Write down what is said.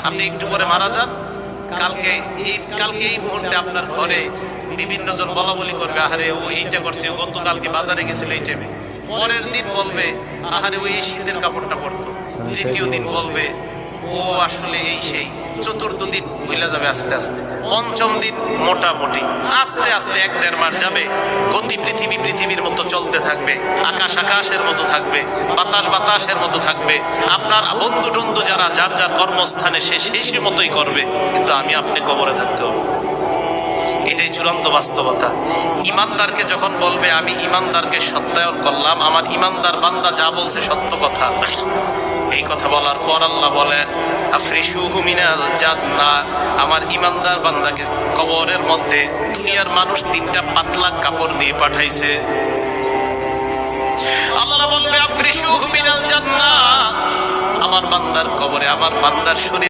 আপনি একটু পরে মারা যান, কালকে এই মুহূর্তে আপনার ঘরে বিভিন্ন জন বলা বলি করবে, আহারে ও এইটা করছে, ও গতকালকে বাজারে গেছিল এই টাইমে। পরের দিন বলবে, আহারে ও এই শীতের কাপড়টা পরতো। তৃতীয় দিন বলবে, ও আসলে এই সেই। চতুর্থ দিন ভুলে যাবে আস্তে আস্তে। পঞ্চম দিন মোটামুটি আস্তে আস্তে 1-1.5 মাস যাবে। গতি পৃথিবীর মতো চলতে থাকবে, আকাশ আকাশের মতো থাকবে, বাতাস বাতাসের মতো থাকবে। আপনার বন্ধু টন্ধু যারা যার যার কর্মস্থানে সেই মতোই করবে, কিন্তু আমি আপনি কবরে থাকতে হবে। এটাই চূড়ান্ত বাস্তবতা। ইমানদারকে যখন বলবে, আমি ইমানদারকে সত্যায়ন করলাম, আমার ইমানদার বান্দা যা বলছে সত্য কথা, এই কথা বলার পর আল্লাহ বলেন, আফরিশুহু মিনাল জান্নাহ, আমার ইমানদার বান্দাকে কবরের মধ্যে দুনিয়ার মানুষ 3টা পাতলা কাপড় দিয়ে পাঠাইছে। আল্লাহ বলবে, আফরিশুহু মিনাল জান্নাহ, আমার বান্দার কবরে আমার বান্দার শরীর